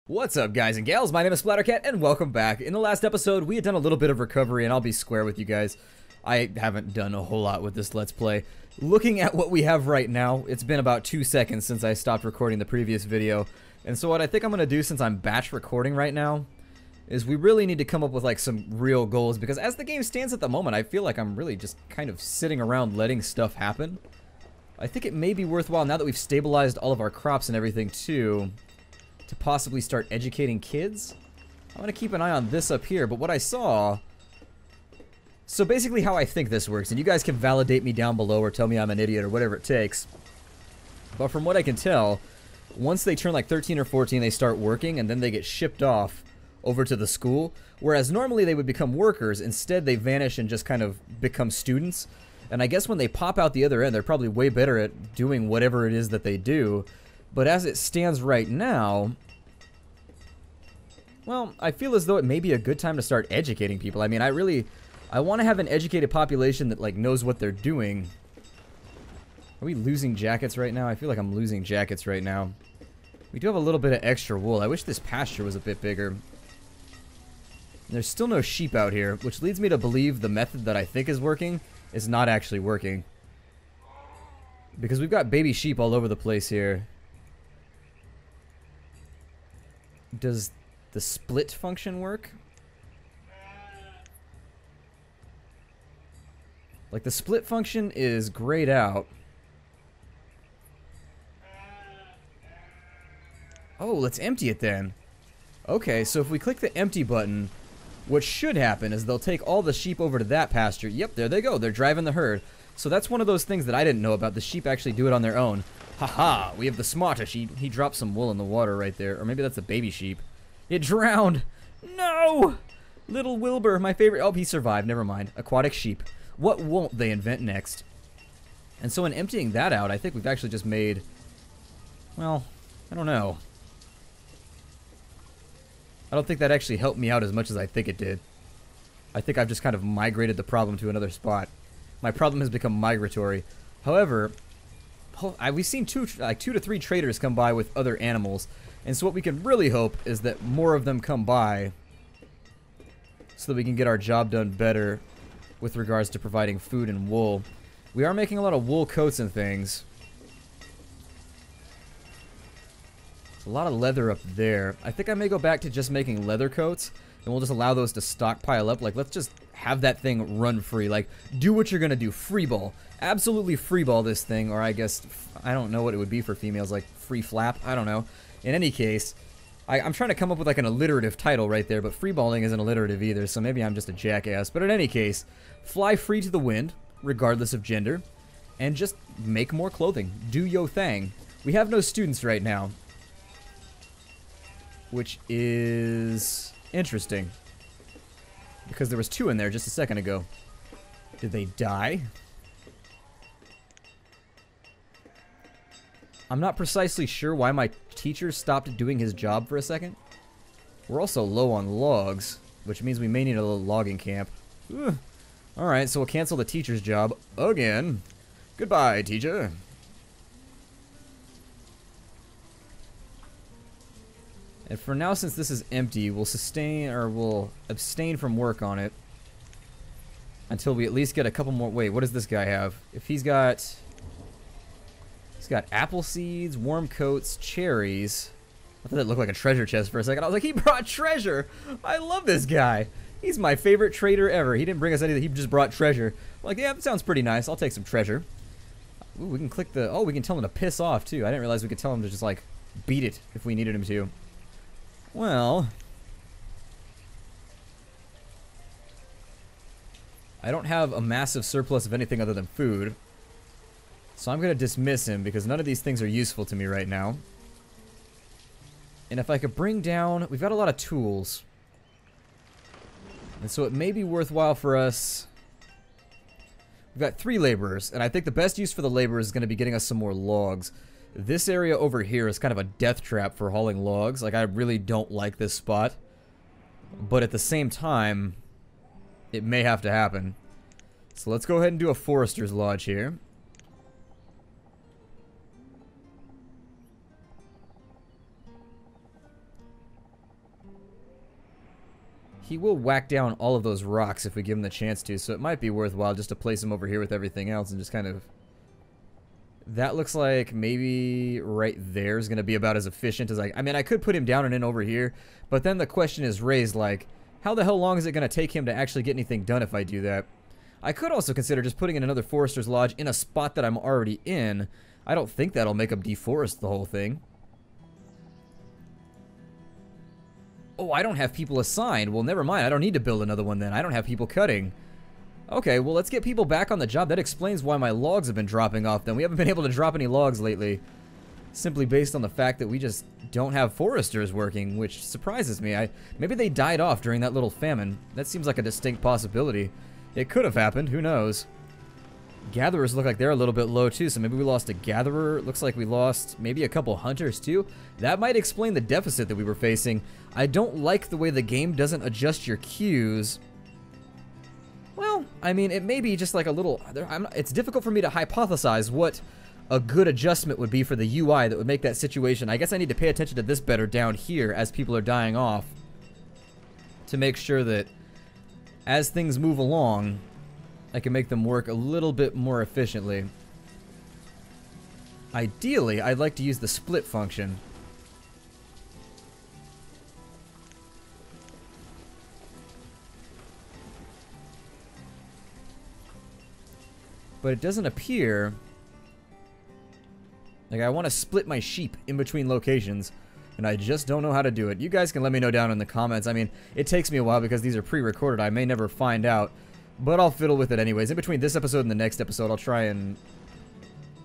What's up, guys and gals? My name is Splattercat, and welcome back. In the last episode, we had done a little bit of recovery, and I'll be square with you guys. I haven't done a whole lot with this Let's Play. Looking at what we have right now, it's been about 2 seconds since I stopped recording the previous video. And so what I think I'm going to do, since I'm batch recording right now, is we really need to come up with like some real goals, because as the game stands at the moment, I feel like I'm really just kind of sitting around letting stuff happen. I think it may be worthwhile, now that we've stabilized all of our crops and everything too, to possibly start educating kids. I'm gonna keep an eye on this up here, but what I saw... So basically how I think this works, and you guys can validate me down below or tell me I'm an idiot or whatever it takes. But from what I can tell, once they turn like 13 or 14, they start working, and then they get shipped off over to the school. Whereas normally they would become workers, instead they vanish and just kind of become students. And I guess when they pop out the other end, they're probably way better at doing whatever it is that they do. But as it stands right now, well, I feel as though it may be a good time to start educating people. I mean, I want to have an educated population that, like, knows what they're doing. Are we losing jackets right now? I feel like I'm losing jackets right now. We do have a little bit of extra wool. I wish this pasture was a bit bigger. There's still no sheep out here, which leads me to believe the method that I think is working is not actually working. Because we've got baby sheep all over the place here. Does the split function work? Like, the split function is grayed out. Oh, let's empty it then. Okay, so if we click the empty button, what should happen is they'll take all the sheep over to that pasture. Yep, there they go. They're driving the herd. So that's one of those things that I didn't know about. The sheep actually do it on their own. Haha, we have the smarter sheep. He dropped some wool in the water right there. Or maybe that's a baby sheep. It drowned. No! Little Wilbur, my favorite. Oh, he survived. Never mind. Aquatic sheep. What won't they invent next? And so in emptying that out, I think we've actually just made... Well, I don't know. I don't think that actually helped me out as much as I think it did. I think I've just kind of migrated the problem to another spot. My problem has become migratory. However... we've seen two to three traders come by with other animals, and so what we can really hope is that more of them come by so that we can get our job done better with regards to providing food and wool. We are making a lot of wool coats and things. There's a lot of leather up there. I think I may go back to just making leather coats, and we'll just allow those to stockpile up. Like, let's just have that thing run free. Like, do what you're gonna do. Freeball. Absolutely freeball this thing, or I guess, I don't know what it would be for females, like free flap? I don't know. In any case, I'm trying to come up with like an alliterative title right there, but freeballing isn't alliterative either, so maybe I'm just a jackass. But in any case, fly free to the wind, regardless of gender, and just make more clothing. Do yo thang. We have no students right now, which is interesting, because there was 2 in there just a second ago. Did they die? I'm not precisely sure why my teacher stopped doing his job for a second. We're also low on logs, which means we may need a little logging camp. Alright, so we'll cancel the teacher's job again. Goodbye, teacher. And for now, since this is empty, we'll we'll abstain from work on it until we at least get a couple more. Wait, what does this guy have? If he's got apple seeds, warm coats, cherries. I thought that looked like a treasure chest for a second. I was like, he brought treasure. I love this guy. He's my favorite trader ever. He didn't bring us anything. He just brought treasure. I'm like, yeah, that sounds pretty nice. I'll take some treasure. Ooh, we can click the... Oh, we can tell him to piss off, too. I didn't realize we could tell him to just, like, beat it if we needed him to. Well... I don't have a massive surplus of anything other than food. So I'm going to dismiss him because none of these things are useful to me right now. And if I could bring down... We've got a lot of tools. And so it may be worthwhile for us... We've got 3 laborers, and I think the best use for the laborers is going to be getting us some more logs. This area over here is kind of a death trap for hauling logs. Like, I really don't like this spot. But at the same time, it may have to happen. So let's go ahead and do a forester's lodge here. He will whack down all of those rocks if we give him the chance to, so it might be worthwhile just to place him over here with everything else and just kind of... That looks like maybe right there is going to be about as efficient as I mean, I could put him down and in over here, but then the question is raised, like, how the hell long is it going to take him to actually get anything done if I do that? I could also consider just putting in another Forester's Lodge in a spot that I'm already in. I don't think that'll make him deforest the whole thing. Oh, I don't have people assigned. Well, never mind. I don't need to build another one then. I don't have people cutting. Okay, well, let's get people back on the job. That explains why my logs have been dropping off then. We haven't been able to drop any logs lately. Simply based on the fact that we just don't have foresters working, which surprises me. Maybe they died off during that little famine. That seems like a distinct possibility. It could have happened. Who knows? Gatherers look like they're a little bit low too, so maybe we lost a gatherer. Looks like we lost maybe a couple hunters too. That might explain the deficit that we were facing. I don't like the way the game doesn't adjust your queues. Well, I mean, it may be just like a little... it's difficult for me to hypothesize what a good adjustment would be for the UI that would make that situation. I guess I need to pay attention to this better down here as people are dying off to make sure that as things move along, I can make them work a little bit more efficiently. Ideally, I'd like to use the split function. But it doesn't appear... Like, I want to split my sheep in between locations, and I just don't know how to do it. You guys can let me know down in the comments. I mean, it takes me a while because these are pre-recorded. I may never find out, but I'll fiddle with it anyways. In between this episode and the next episode, I'll try and...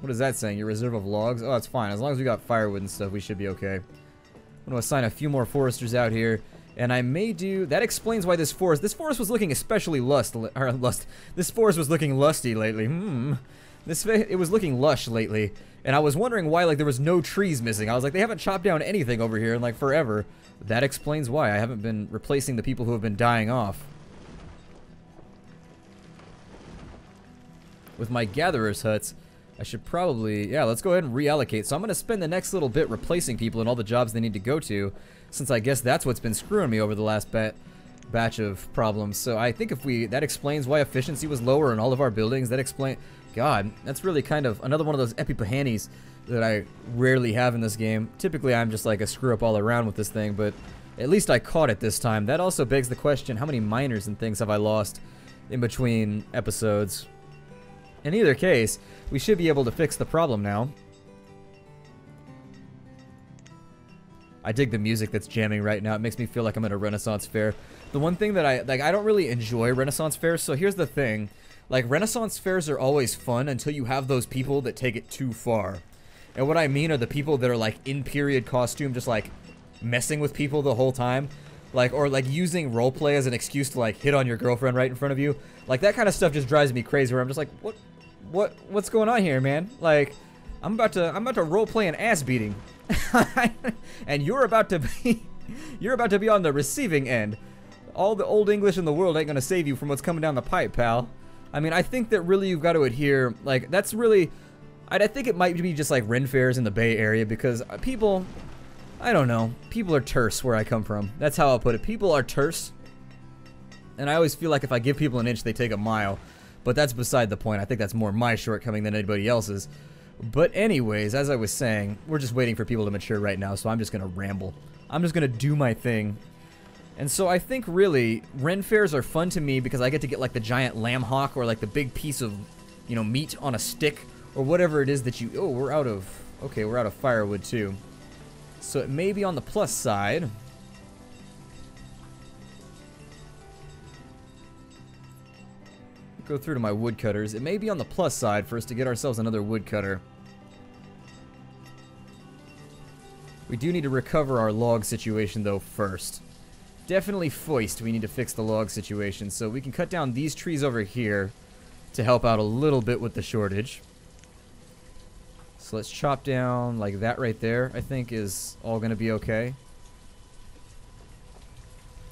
What is that saying? Your reserve of logs? Oh, that's fine. As long as we got firewood and stuff, we should be okay. I'm going to assign a few more foresters out here, and I may do... That explains why this forest was looking especially This forest was looking lusty lately. It was looking lush lately, and I was wondering why, like, there was no trees missing. I was like, they haven't chopped down anything over here in, like, forever. That explains why I haven't been replacing the people who have been dying off. With my gatherer's huts, I should probably... Yeah, let's go ahead and reallocate. So I'm going to spend the next little bit replacing people in all the jobs they need to go to, since I guess that's what's been screwing me over the last batch of problems. So I think if we... That explains why efficiency was lower in all of our buildings. That explains... God, that's really kind of another one of those epiphanies that I rarely have in this game. Typically, I'm just like a screw-up all around with this thing, but at least I caught it this time. That also begs the question, how many miners and things have I lost in between episodes? In either case, we should be able to fix the problem now. I dig the music that's jamming right now. It makes me feel like I'm at a Renaissance fair. The one thing that I don't really enjoy Renaissance fairs, so here's the thing. Like, Renaissance fairs are always fun until you have those people that take it too far. And what I mean are the people that are, like, in period costume, just, like, messing with people the whole time. Like, or, like, using roleplay as an excuse to, like, hit on your girlfriend right in front of you. Like, that kind of stuff just drives me crazy, where I'm just like, what's going on here, man? Like, I'm about to roleplay an ass beating. And you're about to be on the receiving end. All the old English in the world ain't gonna save you from what's coming down the pipe, pal. I mean, I think that really you've got to adhere, like, that's really, I think it might be just like Ren fairs in the Bay Area, because people, I don't know, people are terse where I come from. That's how I'll put it. People are terse, and I always feel like if I give people an inch, they take a mile, but that's beside the point. I think that's more my shortcoming than anybody else's. But anyways, as I was saying, we're just waiting for people to mature right now, so I'm just going to ramble. I'm just going to do my thing. And so I think really, Ren fairs are fun to me because I get to get like the giant lamb hock or like the big piece of, you know, meat on a stick or whatever it is that you... Oh, we're out of firewood too. So it may be on the plus side. Go through to my woodcutters. It may be on the plus side for us to get ourselves another woodcutter. We do need to recover our log situation though first. Definitely foist, we need to fix the log situation, so we can cut down these trees over here to help out a little bit with the shortage. So let's chop down like that right there, I think is all going to be okay.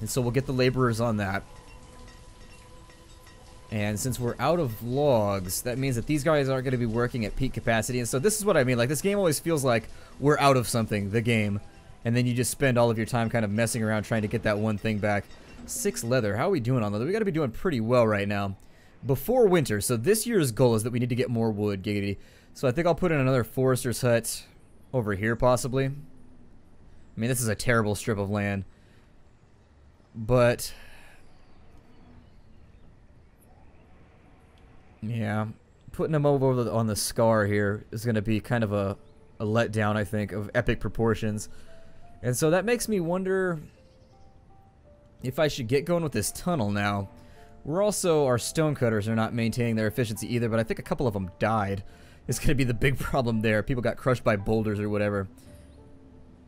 And so we'll get the laborers on that. And since we're out of logs, that means that these guys aren't going to be working at peak capacity. And so this is what I mean, like this game always feels like we're out of something, the game. And then you just spend all of your time kind of messing around trying to get that one thing back. 6 leather. How are we doing on leather? We gotta be doing pretty well right now. Before winter, so this year's goal is that we need to get more wood, giggity. So I think I'll put in another forester's hut over here, possibly. I mean, this is a terrible strip of land. But... yeah, putting them over on the scar here is going to be kind of a letdown, I think, of epic proportions. And so that makes me wonder if I should get going with this tunnel now. We're also, our stonecutters are not maintaining their efficiency either, but I think a couple of them died. It's going to be the big problem there. People got crushed by boulders or whatever.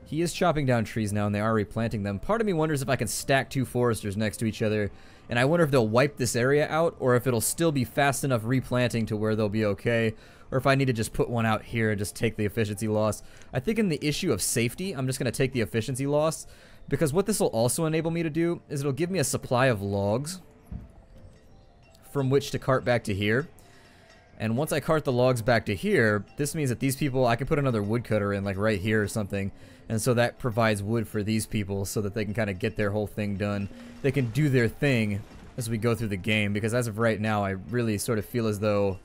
He is chopping down trees now, and they are replanting them. Part of me wonders if I can stack 2 foresters next to each other, and I wonder if they'll wipe this area out, or if it'll still be fast enough replanting to where they'll be okay, or if I need to just put one out here and just take the efficiency loss. I think in the issue of safety, I'm just going to take the efficiency loss, because what this will also enable me to do is it'll give me a supply of logs from which to cart back to here. And once I cart the logs back to here, this means that these people, I can put another woodcutter in, like right here or something. And so that provides wood for these people so that they can kind of get their whole thing done. They can do their thing as we go through the game, because as of right now, I really sort of feel as though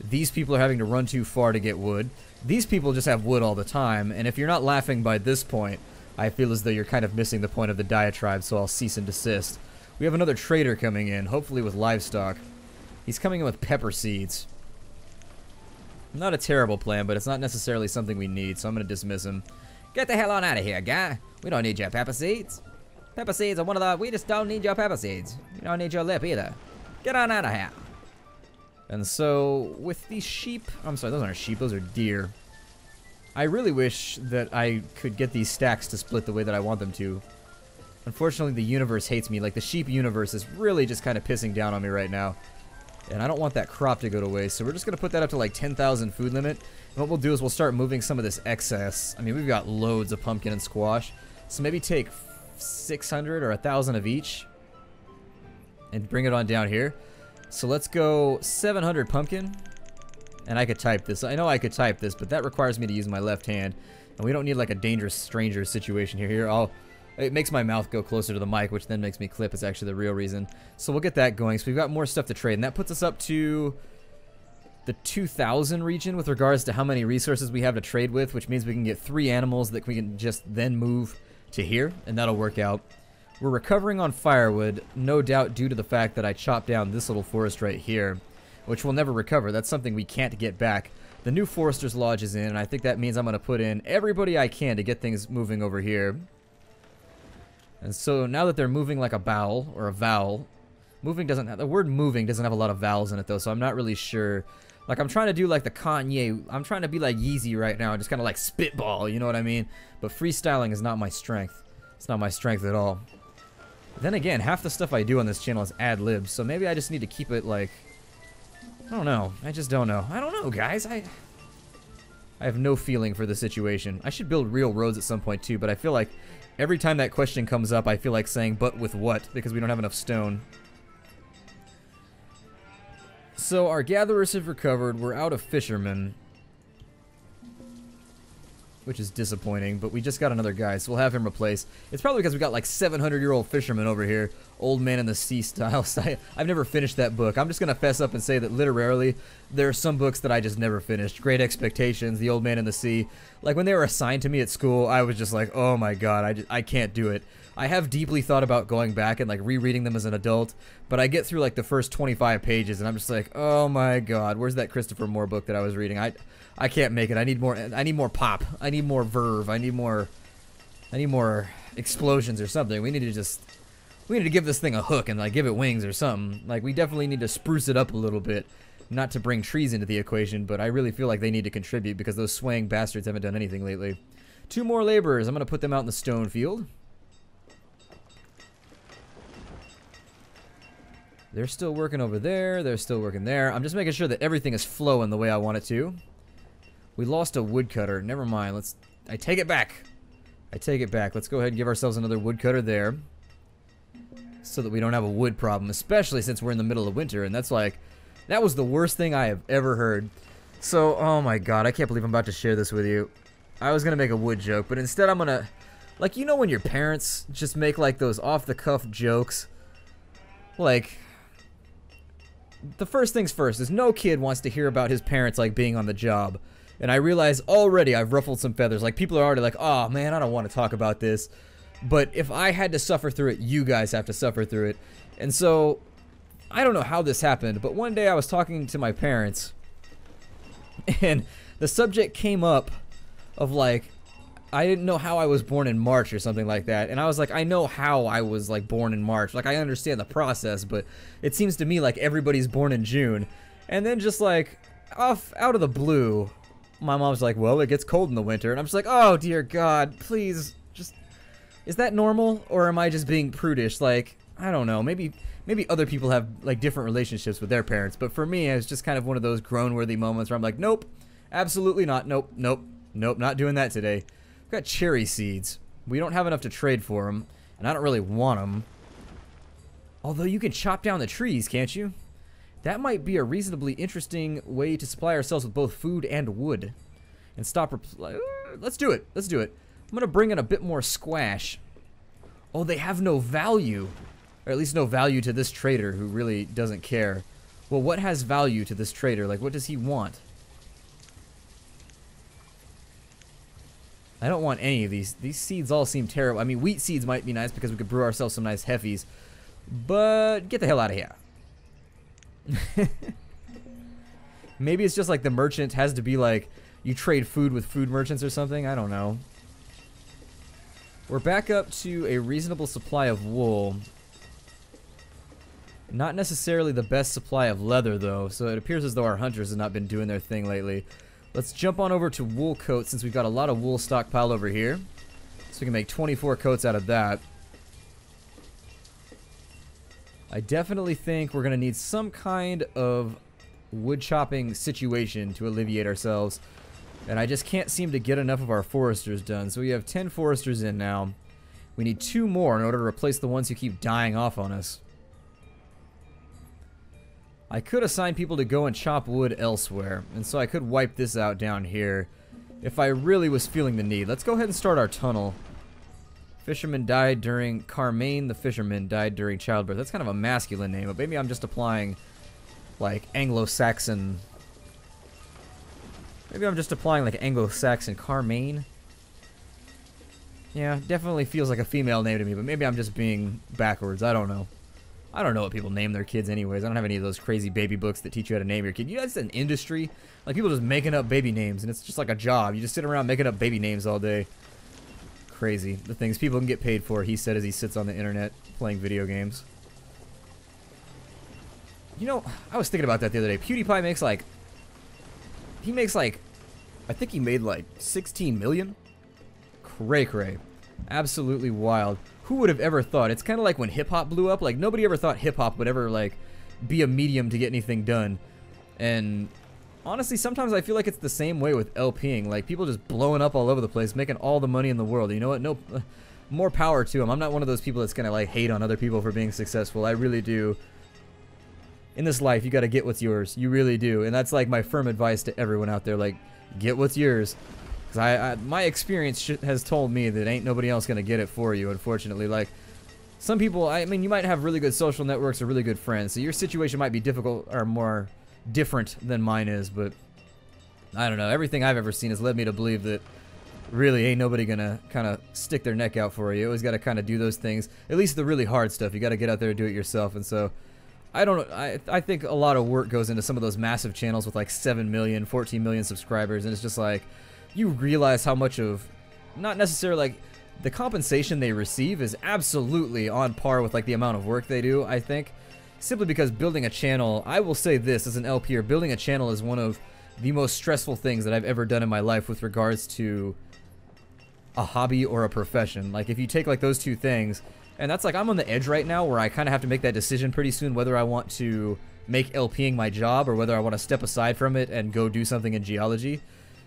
these people are having to run too far to get wood. These people just have wood all the time, and if you're not laughing by this point, I feel as though you're kind of missing the point of the diatribe, so I'll cease and desist. We have another trader coming in, hopefully with livestock. He's coming in with pepper seeds. Not a terrible plan, but it's not necessarily something we need, so I'm going to dismiss him. Get the hell on out of here, guy. We don't need your pepper seeds. Pepper seeds are one of the... we just don't need your pepper seeds. We don't need your lip either. Get on out of here. And so, with these sheep... I'm sorry, those aren't sheep, those are deer. I really wish that I could get these stacks to split the way that I want them to. Unfortunately, the universe hates me. Like, the sheep universe is really just kind of pissing down on me right now. And I don't want that crop to go to waste, so we're just going to put that up to like 10,000 food limit. And what we'll do is we'll start moving some of this excess. I mean, we've got loads of pumpkin and squash. So maybe take 600 or 1,000 of each and bring it on down here. So let's go 700 pumpkin. And I could type this. I know I could type this, but that requires me to use my left hand. And we don't need like a dangerous stranger situation here. It makes my mouth go closer to the mic, which then makes me clip. It's actually the real reason. So we'll get that going. So we've got more stuff to trade, and that puts us up to the 2,000 region with regards to how many resources we have to trade with, which means we can get 3 animals that we can just then move to here, and that'll work out. We're recovering on firewood, no doubt due to the fact that I chopped down this little forest right here, which we'll never recover. That's something we can't get back. The new Forester's Lodge is in, and I think that means I'm going to put in everybody I can to get things moving over here. And so now that they're moving like a bowel, or a vowel, the word moving doesn't have a lot of vowels in it though, so I'm not really sure. Like, I'm trying to do like the Kanye, I'm trying to be like Yeezy right now, just kind of like spitball, you know what I mean? But freestyling is not my strength. It's not my strength at all. Then again, half the stuff I do on this channel is ad-libs, so maybe I just need to keep it like, I don't know, I just don't know. I don't know, guys, I have no feeling for the situation. I should build real roads at some point too, but I feel like every time that question comes up, I feel like saying, but with what? Because we don't have enough stone. So our gatherers have recovered. We're out of fishermen, which is disappointing, but we just got another guy, so we'll have him replaced. It's probably because we got like 700-year-old fishermen over here. Old Man in the Sea style. I've never finished that book. I'm just going to fess up and say that literarily, there are some books that I just never finished. Great Expectations, The Old Man in the Sea. Like, when they were assigned to me at school, I was just like, oh my god, I can't do it. I have deeply thought about going back and like rereading them as an adult, but I get through like the first 25 pages and I'm just like, oh my god, where's that Christopher Moore book that I was reading? I can't make it. I need more pop. I need more verve. I need more explosions or something. We need to give this thing a hook and like give it wings or something. Like, we definitely need to spruce it up a little bit. Not to bring trees into the equation, but I really feel like they need to contribute because those swaying bastards haven't done anything lately. 2 more laborers. I'm going to put them out in the stone field. They're still working over there. They're still working there. I'm just making sure that everything is flowing the way I want it to. We lost a woodcutter. Never mind. I take it back. I take it back. Let's go ahead and give ourselves another woodcutter there, so that we don't have a wood problem, especially since we're in the middle of winter, and that's like, that was the worst thing I have ever heard. So, oh my god, I can't believe I'm about to share this with you. I was gonna make a wood joke, but instead I'm gonna Like, you know when your parents just make, like, those off-the-cuff jokes? Like, the first things first is no kid wants to hear about his parents, like, being on the job. And I realize already I've ruffled some feathers. Like, people are already like, oh, man, I don't want to talk about this. But if I had to suffer through it, you guys have to suffer through it. And so, I don't know how this happened, but one day I was talking to my parents, and the subject came up of, like, I didn't know how I was born in March or something like that. And I was like, I know how I was, like, born in March. Like, I understand the process, but it seems to me like everybody's born in June. And then just, like, out of the blue, my mom's like, well, it gets cold in the winter. And I'm just like, oh, dear God, please, just, is that normal? Or am I just being prudish? Like, I don't know, maybe other people have, like, different relationships with their parents. But for me, it was just kind of one of those grown-worthy moments where I'm like, nope, absolutely not, nope, not doing that today. We've got cherry seeds. We don't have enough to trade for them, and I don't really want them. Although you can chop down the trees, can't you? That might be a reasonably interesting way to supply ourselves with both food and wood. And stop let's do it. Let's do it. I'm gonna bring in a bit more squash. Oh, they have no value. Or at least no value to this trader who really doesn't care. Well, what has value to this trader? Like, what does he want? I don't want any of these. These seeds all seem terrible. I mean, wheat seeds might be nice because we could brew ourselves some nice heffies. But get the hell out of here. Maybe it's just like the merchant has to be like, you trade food with food merchants or something. I don't know. We're back up to a reasonable supply of wool. Not necessarily the best supply of leather, though, so it appears as though our hunters have not been doing their thing lately. Let's jump on over to wool coats, since we've got a lot of wool stockpiled over here. So we can make 24 coats out of that. I definitely think we're going to need some kind of wood chopping situation to alleviate ourselves. And I just can't seem to get enough of our foresters done. So we have 10 foresters in now. We need 2 more in order to replace the ones who keep dying off on us. I could assign people to go and chop wood elsewhere, and so I could wipe this out down here if I really was feeling the need. Let's go ahead and start our tunnel. Fisherman died during Carmaine the fisherman died during childbirth. That's kind of a masculine name, but maybe I'm just applying, like, Anglo-Saxon. Maybe I'm just applying, like, Anglo-Saxon Carmaine. Yeah, definitely feels like a female name to me, but maybe I'm just being backwards. I don't know. I don't know what people name their kids anyways. I don't have any of those crazy baby books that teach you how to name your kid. You know, it's an industry. Like, people just making up baby names, and it's just like a job. You just sit around making up baby names all day. Crazy. The things people can get paid for, he said as he sits on the internet playing video games. You know, I was thinking about that the other day. PewDiePie makes like... He makes like... I think he made like 16 million? Cray-cray. Absolutely wild. Who would have ever thought? It's kind of like when hip-hop blew up. Like, nobody ever thought hip-hop would ever, like, be a medium to get anything done. And honestly, sometimes I feel like it's the same way with LPing. Like, people just blowing up all over the place, making all the money in the world. You know what? No, more power to them. I'm not one of those people that's going to, like, hate on other people for being successful. I really do. In this life, you got to get what's yours. You really do. And that's, like, my firm advice to everyone out there. Like, get what's yours. My experience has told me that ain't nobody else gonna get it for you, unfortunately. Like, some people, I mean, you might have really good social networks or really good friends, so your situation might be difficult or more different than mine is, but I don't know. Everything I've ever seen has led me to believe that really ain't nobody gonna kind of stick their neck out for you. You always gotta kind of do those things, at least the really hard stuff. You gotta get out there and do it yourself, and so I don't know. I think a lot of work goes into some of those massive channels with like 7 million, 14 million subscribers, and it's just like, you realize how much of, not necessarily like, the compensation they receive is absolutely on par with like the amount of work they do, I think. Simply because building a channel, I will say this as an LPer, building a channel is one of the most stressful things that I've ever done in my life with regards to a hobby or a profession. Like, if you take like those two things, and that's like, I'm on the edge right now where I kind of have to make that decision pretty soon whether I want to make LPing my job or whether I want to step aside from it and go do something in geology.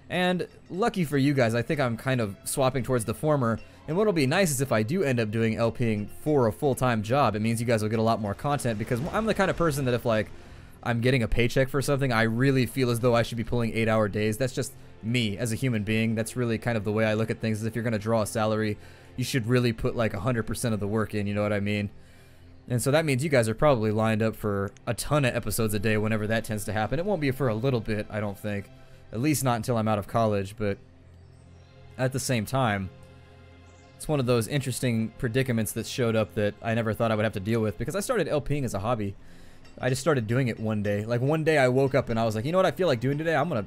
And lucky for you guys, I think I'm kind of swapping towards the former. And what'll be nice is if I do end up doing LPing for a full-time job, it means you guys will get a lot more content, because I'm the kind of person that if like I'm getting a paycheck for something, I really feel as though I should be pulling 8-hour days. That's just me as a human being. That's really kind of the way I look at things. Is if you're going to draw a salary, you should really put like 100% of the work in, you know what I mean? And so that means you guys are probably lined up for a ton of episodes a day whenever that tends to happen. It won't be for a little bit, I don't think. At least not until I'm out of college, but at the same time, it's one of those interesting predicaments that showed up that I never thought I would have to deal with, because I started LPing as a hobby. I just started doing it one day. Like one day I woke up and I was like, you know what I feel like doing today? I'm gonna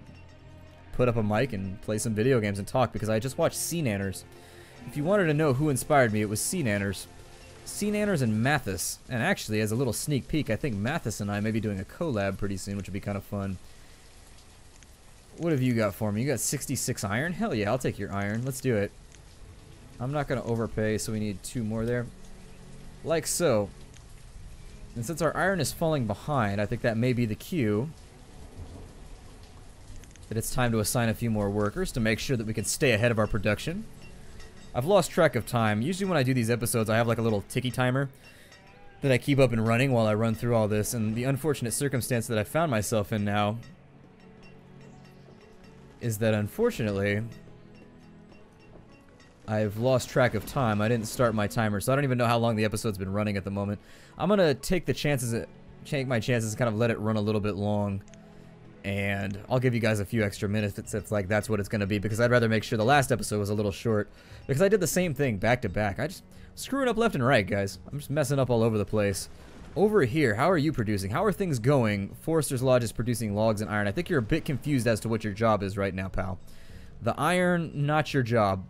put up a mic and play some video games and talk, because I just watched C-Nanners. If you wanted to know who inspired me, it was C-Nanners. C-Nanners and Mathis. And actually, as a little sneak peek, I think Mathis and I may be doing a collab pretty soon, which would be kind of fun. What have you got for me? You got 66 iron? Hell yeah, I'll take your iron. Let's do it. I'm not going to overpay, so we need 2 more there. Like so. And since our iron is falling behind, I think that may be the cue that it's time to assign a few more workers to make sure that we can stay ahead of our production. I've lost track of time. Usually when I do these episodes, I have like a little ticky timer that I keep up and running while I run through all this, and the unfortunate circumstance that I found myself in now is that unfortunately I've lost track of time. I didn't start my timer, so I don't even know how long the episode's been running at the moment. I'm gonna take my chances and kind of let it run a little bit long, and I'll give you guys a few extra minutes if it's like that's what it's gonna be, because I'd rather make sure the last episode was a little short, because I did the same thing back to back. I just screwing up left and right, guys. I'm just messing up all over the place. Over here, how are you producing? How are things going? Forester's Lodge is producing logs and iron. I think you're a bit confused as to what your job is right now, pal. The iron, not your job.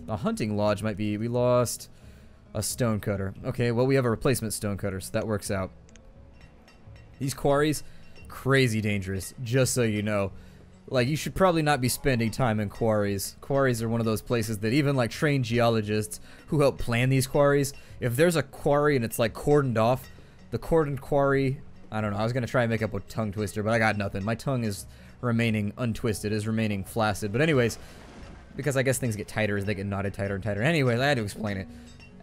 The hunting lodge might be. We lost a stonecutter. Okay, well, we have a replacement stonecutter, so that works out. These quarries, crazy dangerous, just so you know. Like, you should probably not be spending time in quarries. Quarries are one of those places that even, like, trained geologists who help plan these quarries, if there's a quarry and it's, like, cordoned off, the cordoned quarry, I don't know, I was going to try and make up a tongue twister, but I got nothing. My tongue is remaining untwisted, is remaining flaccid. But anyways, because I guess things get tighter as they get knotted tighter and tighter. Anyways, I had to explain it.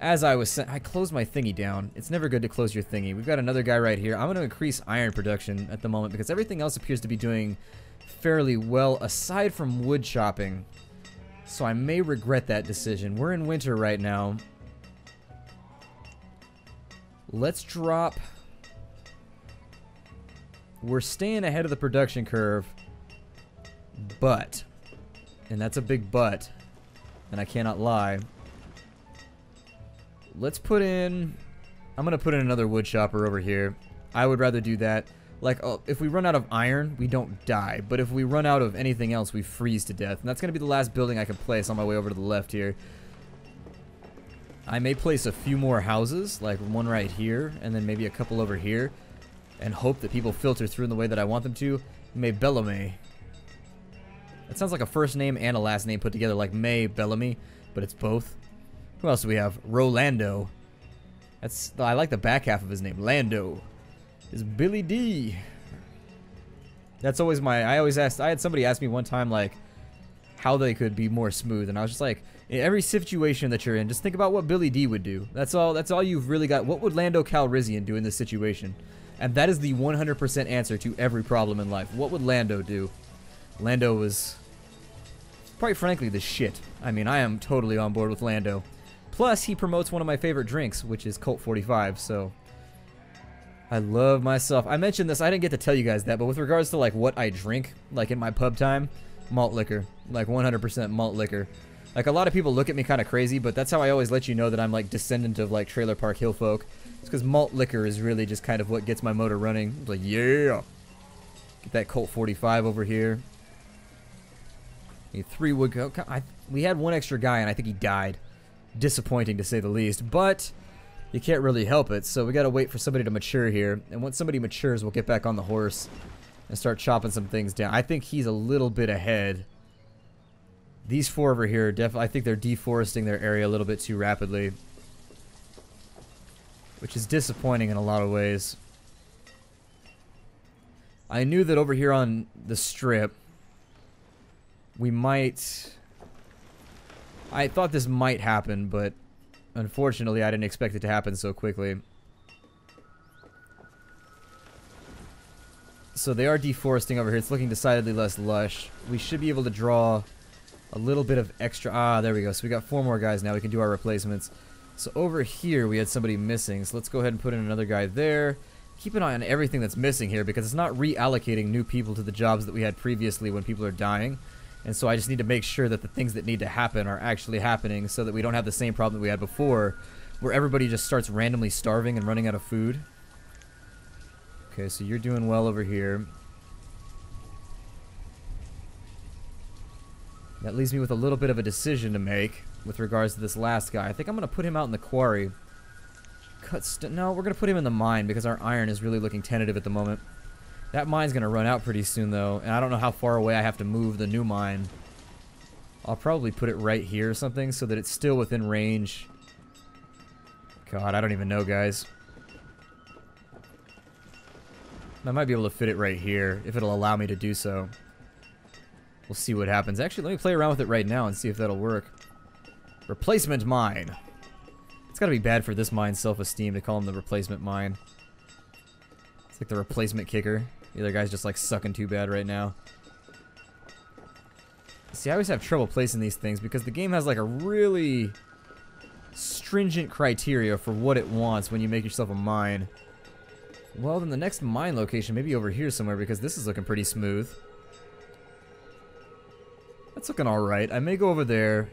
As I was I closed my thingy down. It's never good to close your thingy. We've got another guy right here. I'm going to increase iron production at the moment because everything else appears to be doing fairly well aside from wood chopping. So I may regret that decision. We're in winter right now. Let's drop. We're staying ahead of the production curve. But, and that's a big but, and I cannot lie. Let's put in, I'm going to put in another wood chopper over here. I would rather do that. Like, if we run out of iron, we don't die. But if we run out of anything else, we freeze to death. And that's going to be the last building I can place on my way over to the left here. I may place a few more houses, like one right here, and then maybe a couple over here, and hope that people filter through in the way that I want them to. May Bellamy. That sounds like a first name and a last name put together, like May Bellamy, but it's both. Who else do we have? Rolando. I like the back half of his name. Lando. Is Billy D. That's always I always asked, I had somebody ask me one time, like, how they could be more smooth, and I was just like, in every situation that you're in, just think about what Billy D would do. That's all you've really got. What would Lando Calrissian do in this situation? And that is the 100% answer to every problem in life. What would Lando do? Lando was, quite frankly, the shit. I mean, I am totally on board with Lando. Plus, he promotes one of my favorite drinks, which is Colt 45, so I love myself. I mentioned this, I didn't get to tell you guys that, but with regards to, like, what I drink, like, in my pub time, malt liquor. Like, 100% malt liquor. Like, a lot of people look at me kind of crazy, but that's how I always let you know that I'm, like, descendant of, like, Trailer Park Hill folk. It's because malt liquor is really just kind of what gets my motor running. It's like, yeah! Get that Colt 45 over here. Need 3 wood... we had one extra guy, and I think he died. Disappointing, to say the least, but you can't really help it, so we gotta wait for somebody to mature here, and once somebody matures, we'll get back on the horse and start chopping some things down. I think he's a little bit ahead. These 4 over here, I think they're deforesting their area a little bit too rapidly, which is disappointing in a lot of ways. I knew that over here on the strip, we might... I thought this might happen, but unfortunately I didn't expect it to happen so quickly. So they are deforesting over here. It's looking decidedly less lush. We should be able to draw a little bit of extra. Ah, there we go. So we got 4 more guys now. We can do our replacements. So over here we had somebody missing. So let's go ahead and put in another guy there. Keep an eye on everything that's missing here because it's not reallocating new people to the jobs that we had previously when people are dying. And so I just need to make sure that the things that need to happen are actually happening so that we don't have the same problem that we had before where everybody just starts randomly starving and running out of food. Okay, so you're doing well over here. That leaves me with a little bit of a decision to make with regards to this last guy. I think I'm going to put him out in the quarry. No, we're going to put him in the mine because our iron is really looking tentative at the moment. That mine's going to run out pretty soon, though, and I don't know how far away I have to move the new mine. I'll probably put it right here or something so that it's still within range. God, I don't even know, guys. I might be able to fit it right here if it'll allow me to do so. We'll see what happens. Actually, let me play around with it right now and see if that'll work. Replacement mine. It's gotta be bad for this mine's self-esteem to call him the replacement mine. It's like the replacement kicker. The other guy's just like sucking too bad right now. See, I always have trouble placing these things because the game has like a really stringent criteria for what it wants when you make yourself a mine. Well, then the next mine location may be over here somewhere because this is looking pretty smooth. That's looking alright. I may go over there.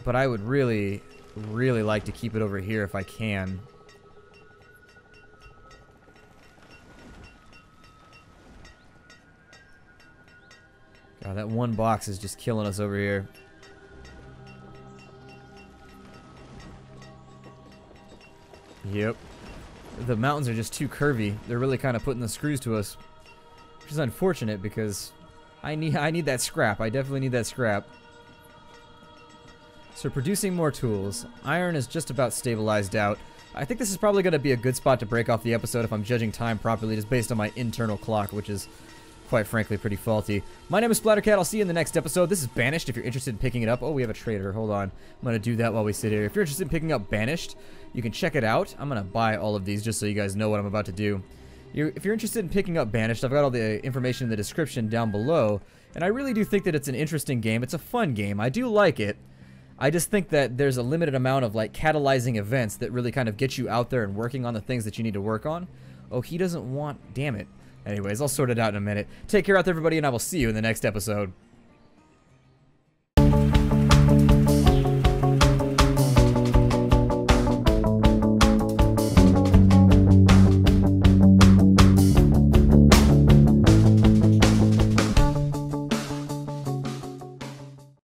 But I would really, really like to keep it over here if I can. God, that one box is just killing us over here. Yep. The mountains are just too curvy. They're really kind of putting the screws to us. Which is unfortunate because I need that scrap. I definitely need that scrap. So producing more tools. Iron is just about stabilized out. I think this is probably going to be a good spot to break off the episode if I'm judging time properly just based on my internal clock, which is quite frankly pretty faulty. My name is Splattercat. I'll see you in the next episode. This is Banished if you're interested in picking it up. Oh, we have a trader. Hold on. I'm going to do that while we sit here. If you're interested in picking up Banished, you can check it out. I'm going to buy all of these just so you guys know what I'm about to do. If you're interested in picking up Banished, I've got all the information in the description down below. And I really do think that it's an interesting game. It's a fun game. I do like it. I just think that there's a limited amount of like catalyzing events that really kind of get you out there and working on the things that you need to work on. Oh, he doesn't want... Damn it. Anyways, I'll sort it out in a minute. Take care out there, everybody, and I will see you in the next episode.